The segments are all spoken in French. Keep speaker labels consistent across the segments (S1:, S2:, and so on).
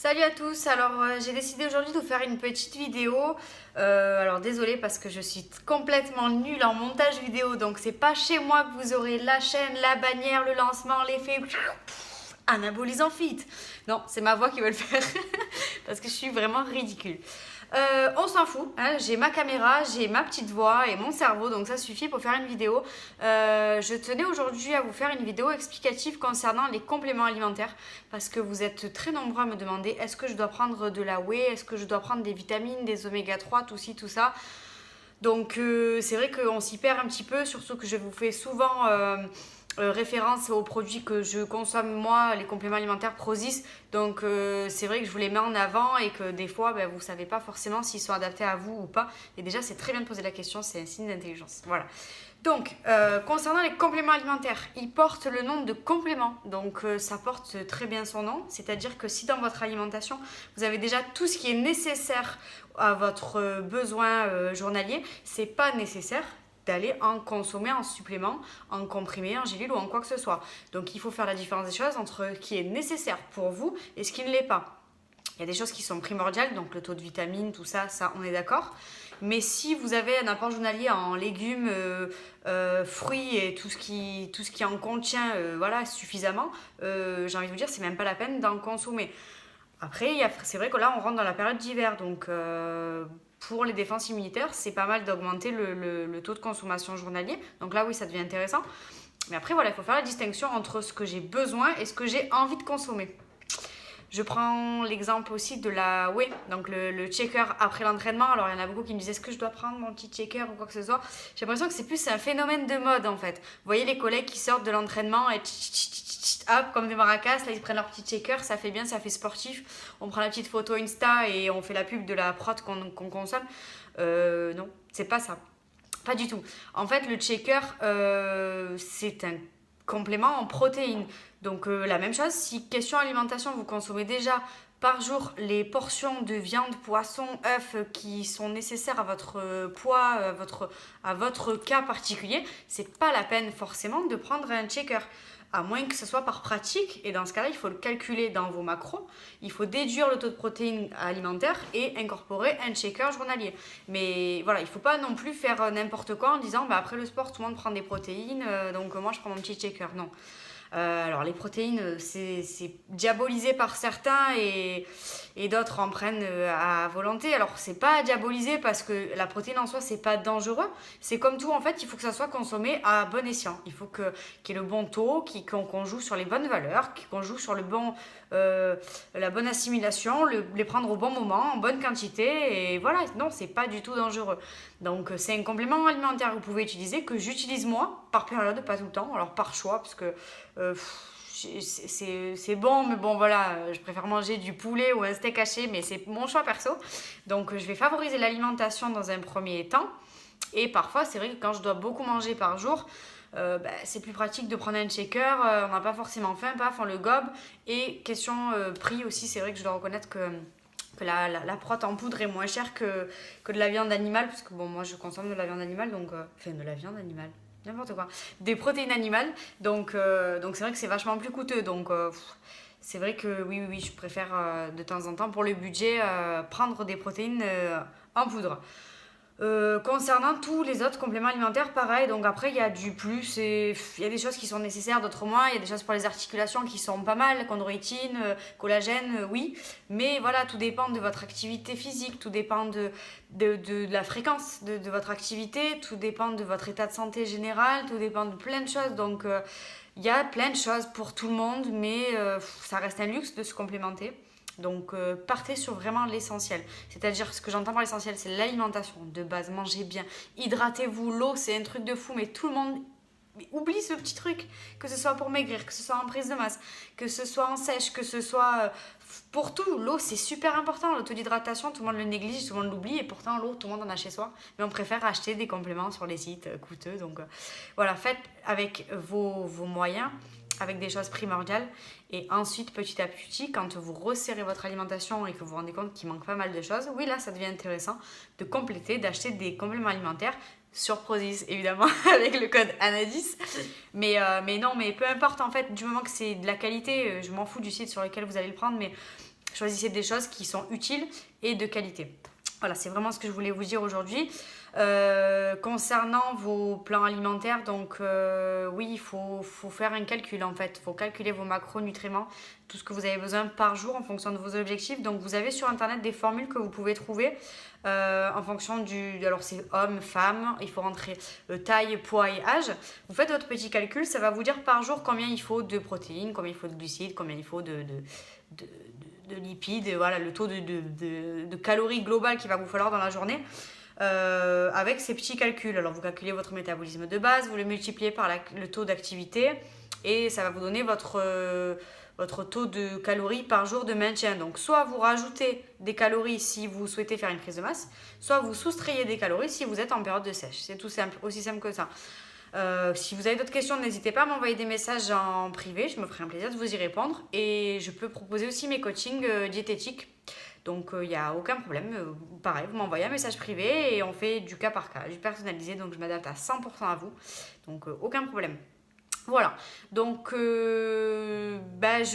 S1: Salut à tous, alors j'ai décidé aujourd'hui de vous faire une petite vidéo. Alors désolée parce que je suis complètement nulle en montage vidéo, donc c'est pas chez moi que vous aurez la chaîne, la bannière, le lancement, l'effet anabolisant fit. Non, c'est ma voix qui va le faire parce que je suis vraiment ridicule. On s'en fout, hein, j'ai ma caméra, j'ai ma petite voix et mon cerveau, donc ça suffit pour faire une vidéo. Je tenais aujourd'hui à vous faire une vidéo explicative concernant les compléments alimentaires parce que vous êtes très nombreux à me demander est-ce que je dois prendre de la whey, est-ce que je dois prendre des vitamines, des oméga 3, tout ci, tout ça. Donc c'est vrai qu'on s'y perd un petit peu, surtout que je vous fais souvent référence aux produits que je consomme moi, les compléments alimentaires Prozis. Donc c'est vrai que je vous les mets en avant et que des fois vous ne savez pas forcément s'ils sont adaptés à vous ou pas. Et déjà c'est très bien de poser la question, c'est un signe d'intelligence. Voilà. Donc, concernant les compléments alimentaires, ils portent le nom de compléments, donc ça porte très bien son nom, c'est-à-dire que si dans votre alimentation, vous avez déjà tout ce qui est nécessaire à votre besoin journalier, c'est pas nécessaire d'aller en consommer en supplément, en comprimé, en gélule ou en quoi que ce soit. Donc il faut faire la différence des choses entre ce qui est nécessaire pour vous et ce qui ne l'est pas. Il y a des choses qui sont primordiales, donc le taux de vitamines, tout ça, ça on est d'accord. Mais si vous avez un apport journalier en légumes, fruits et tout ce qui en contient voilà, suffisamment, j'ai envie de vous dire, c'est même pas la peine d'en consommer. Après, c'est vrai que là, on rentre dans la période d'hiver, donc pour les défenses immunitaires, c'est pas mal d'augmenter le taux de consommation journalier. Donc là, oui, ça devient intéressant. Mais après, voilà, il faut faire la distinction entre ce que j'ai besoin et ce que j'ai envie de consommer. Je prends l'exemple aussi de la whey, donc le checker après l'entraînement. Alors, il y en a beaucoup qui me disent est-ce que je dois prendre mon petit checker ou quoi que ce soit. J'ai l'impression que c'est plus un phénomène de mode en fait. Vous voyez les collègues qui sortent de l'entraînement et hop, comme des maracas, là ils prennent leur petit checker, ça fait bien, ça fait sportif. On prend la petite photo Insta et on fait la pub de la prot qu'on consomme. Non, c'est pas ça. Pas du tout. En fait, le checker, c'est un complément en protéines. Donc la même chose, si question alimentation, vous consommez déjà par jour les portions de viande, poisson, œufs qui sont nécessaires à votre poids, à votre cas particulier, c'est pas la peine forcément de prendre un checker. À moins que ce soit par pratique, et dans ce cas-là, il faut le calculer dans vos macros, il faut déduire le taux de protéines alimentaires et incorporer un checker journalier. Mais voilà, il ne faut pas non plus faire n'importe quoi en disant après le sport, tout le monde prend des protéines, donc moi je prends mon petit checker. Non. Alors les protéines, c'est diabolisé par certains et d'autres en prennent à volonté. Alors c'est pas diabolisé parce que la protéine en soi c'est pas dangereux. C'est comme tout en fait, il faut que ça soit consommé à bon escient. Il faut qu'il y ait le bon taux, qu'on joue sur les bonnes valeurs, qu'on joue sur la bonne assimilation, les prendre au bon moment, en bonne quantité et voilà. Non, c'est pas du tout dangereux. Donc c'est un complément alimentaire que vous pouvez utiliser, que j'utilise moi, par période, pas tout le temps, alors par choix, parce que c'est bon, mais bon voilà, je préfère manger du poulet ou un steak haché, mais c'est mon choix perso. Donc je vais favoriser l'alimentation dans un premier temps. Et parfois, c'est vrai que quand je dois beaucoup manger par jour, c'est plus pratique de prendre un checker, on n'a pas forcément faim, paf, on le gobe. Et question prix aussi, c'est vrai que je dois reconnaître que la prot en poudre est moins chère que de la viande animale, parce que bon, moi je consomme de la viande animale, donc enfin de la viande animale, n'importe quoi, des protéines animales, donc c'est vrai que c'est vachement plus coûteux, donc c'est vrai que oui, je préfère de temps en temps pour le budget prendre des protéines en poudre. Concernant tous les autres compléments alimentaires, pareil. Donc après, il y a du plus, il y a des choses qui sont nécessaires, d'autres moins. Il y a des choses pour les articulations qui sont pas mal, chondroïtine, collagène, oui. Mais voilà, tout dépend de votre activité physique, tout dépend de la fréquence de votre activité, tout dépend de votre état de santé général, tout dépend de plein de choses. Donc il y a plein de choses pour tout le monde, mais ça reste un luxe de se complémenter. Donc partez sur vraiment l'essentiel. C'est-à-dire ce que j'entends par l'essentiel, c'est l'alimentation de base, mangez bien, hydratez-vous, l'eau c'est un truc de fou, mais tout le monde oublie ce petit truc, que ce soit pour maigrir, que ce soit en prise de masse, que ce soit en sèche, que ce soit pour tout. L'eau c'est super important, le taux d'hydratation tout le monde le néglige, tout le monde l'oublie et pourtant l'eau tout le monde en a chez soi, mais on préfère acheter des compléments sur les sites coûteux. Donc voilà, faites avec vos moyens, avec des choses primordiales et ensuite petit à petit quand vous resserrez votre alimentation et que vous vous rendez compte qu'il manque pas mal de choses, oui là ça devient intéressant de compléter, d'acheter des compléments alimentaires sur Prozis évidemment avec le code ANA10 mais non, mais peu importe en fait, du moment que c'est de la qualité, je m'en fous du site sur lequel vous allez le prendre, mais Choisissez des choses qui sont utiles et de qualité. Voilà, c'est vraiment ce que je voulais vous dire aujourd'hui. Concernant vos plans alimentaires, donc oui, il faut faire un calcul en fait. Il faut calculer vos macronutriments, tout ce que vous avez besoin par jour en fonction de vos objectifs. Donc vous avez sur internet des formules que vous pouvez trouver en fonction du... Alors c'est homme, femme, il faut rentrer taille, poids et âge. Vous faites votre petit calcul, ça va vous dire par jour combien il faut de protéines, combien il faut de glucides, combien il faut de lipides, voilà, le taux de calories global qu'il va vous falloir dans la journée. Avec ces petits calculs. Alors vous calculez votre métabolisme de base, vous le multipliez par le taux d'activité et ça va vous donner votre taux de calories par jour de maintien. Donc soit vous rajoutez des calories si vous souhaitez faire une prise de masse, soit vous soustrayez des calories si vous êtes en période de sèche. C'est tout simple, aussi simple que ça. Si vous avez d'autres questions, n'hésitez pas à m'envoyer des messages en privé, je me ferai un plaisir de vous y répondre et je peux proposer aussi mes coachings diététiques. Donc il n'y a aucun problème, pareil, vous m'envoyez un message privé et on fait du cas par cas, du personnalisé, donc je m'adapte à 100% à vous, donc aucun problème. Voilà, donc je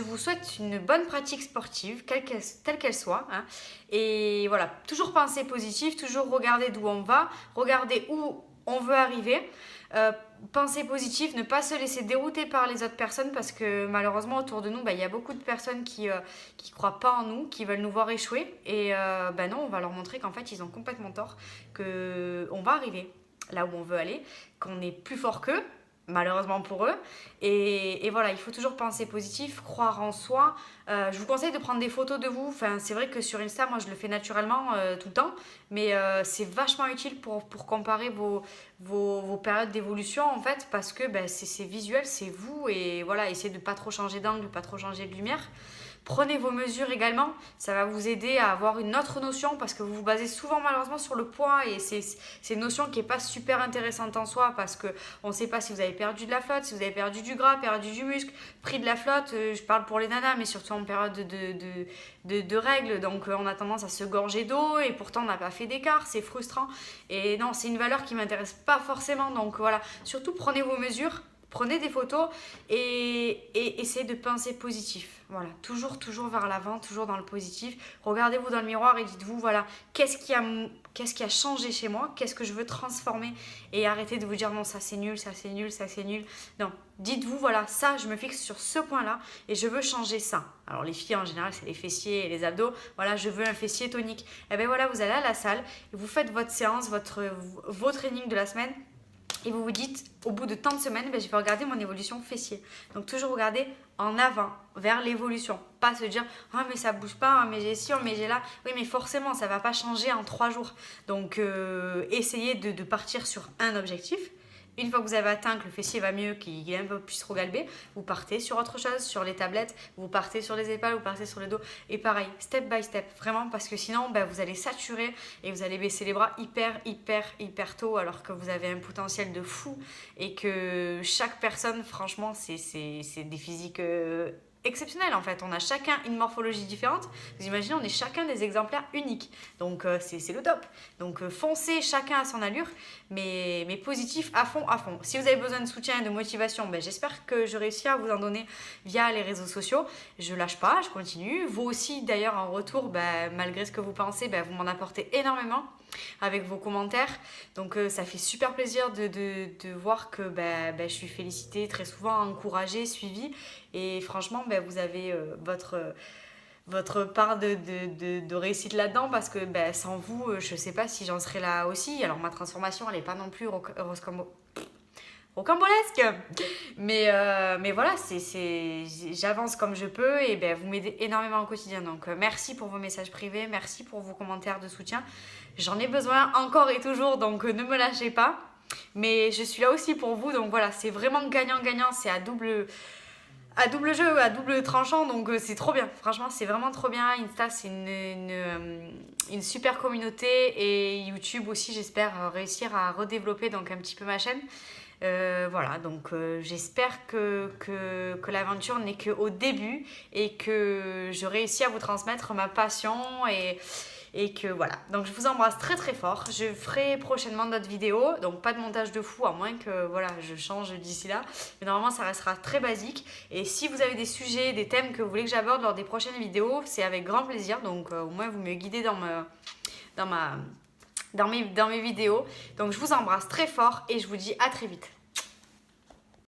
S1: vous souhaite une bonne pratique sportive, telle qu'elle soit, hein. Et voilà, toujours penser positif, toujours regarder d'où on va, regarder où on veut arriver. Penser positif, ne pas se laisser dérouter par les autres personnes parce que malheureusement autour de nous, il y a beaucoup de personnes qui croient pas en nous, qui veulent nous voir échouer et non, on va leur montrer qu'en fait ils ont complètement tort, qu'on va arriver là où on veut aller, qu'on est plus fort qu'eux, malheureusement pour eux et voilà, il faut toujours penser positif, croire en soi. Je vous conseille de prendre des photos de vous. Enfin, c'est vrai que sur Insta, moi je le fais naturellement tout le temps, mais c'est vachement utile pour comparer vos périodes d'évolution en fait, parce que c'est visuel, c'est vous et voilà, essayez de pas trop changer d'angle, pas trop changer de lumière. Prenez vos mesures également, ça va vous aider à avoir une autre notion parce que vous vous basez souvent malheureusement sur le poids et c'est une notion qui n'est pas super intéressante en soi parce qu'on ne sait pas si vous avez perdu de la flotte, si vous avez perdu du gras, perdu du muscle, pris de la flotte, je parle pour les nanas mais surtout en période de règles, donc on a tendance à se gorger d'eau et pourtant on n'a pas fait d'écart, c'est frustrant et non, c'est une valeur qui ne m'intéresse pas forcément, donc voilà, surtout prenez vos mesures. Prenez des photos et essayez de penser positif. Voilà, toujours vers l'avant, toujours dans le positif. Regardez-vous dans le miroir et dites-vous, voilà, qu'est-ce qui a changé chez moi? Qu'est-ce que je veux transformer? Et arrêtez de vous dire, non, ça c'est nul, ça c'est nul, ça c'est nul. Non, dites-vous, voilà, ça, je me fixe sur ce point-là et je veux changer ça. Alors les filles, en général, c'est les fessiers et les abdos. Voilà, je veux un fessier tonique. Et bien voilà, vous allez à la salle et vous faites votre séance, vos trainings de la semaine. Et vous vous dites, au bout de tant de semaines, je vais regarder mon évolution fessier. Donc toujours regarder en avant, vers l'évolution. Pas se dire, ah mais ça bouge pas, mais j'ai ci, mais j'ai là. Oui mais forcément, ça va pas changer en 3 jours. Donc essayez de partir sur un objectif. Une fois que vous avez atteint que le fessier va mieux, qu'il est un peu plus trop galbé, vous partez sur autre chose, sur les tablettes, vous partez sur les épaules, vous partez sur le dos. Et pareil, step by step, vraiment, parce que sinon, vous allez saturer et vous allez baisser les bras hyper tôt, alors que vous avez un potentiel de fou et que chaque personne, franchement, c'est des physiques exceptionnel en fait, on a chacun une morphologie différente, vous imaginez, on est chacun des exemplaires uniques, donc c'est le top, donc foncez chacun à son allure, mais positif à fond. Si vous avez besoin de soutien et de motivation, j'espère que je réussis à vous en donner via les réseaux sociaux, je lâche pas, je continue, vous aussi d'ailleurs en retour, malgré ce que vous pensez, vous m'en apportez énormément avec vos commentaires, donc ça fait super plaisir de voir que je suis félicitée très souvent, encouragée, suivie, et franchement vous avez votre part de réussite là-dedans, parce que sans vous je sais pas si j'en serais là aussi. Alors ma transformation elle est pas non plus rocambolesque, mais voilà, j'avance comme je peux et vous m'aidez énormément au quotidien, donc merci pour vos messages privés, merci pour vos commentaires de soutien, j'en ai besoin encore et toujours, donc ne me lâchez pas, mais je suis là aussi pour vous, donc voilà, c'est vraiment gagnant-gagnant, c'est à double jeu, à double tranchant, donc c'est trop bien, franchement c'est vraiment trop bien. Insta c'est une super communauté, et YouTube aussi, j'espère réussir à redévelopper donc un petit peu ma chaîne. Voilà, donc j'espère que l'aventure n'est qu'au début et que je réussis à vous transmettre ma passion et que voilà. Donc je vous embrasse très très fort. Je ferai prochainement d'autres vidéos, donc pas de montage de fou à moins que voilà, je change d'ici là. Mais normalement ça restera très basique. Et si vous avez des sujets, des thèmes que vous voulez que j'aborde lors des prochaines vidéos, c'est avec grand plaisir. Donc au moins vous me guidez dans mes vidéos. Donc je vous embrasse très fort et je vous dis à très vite.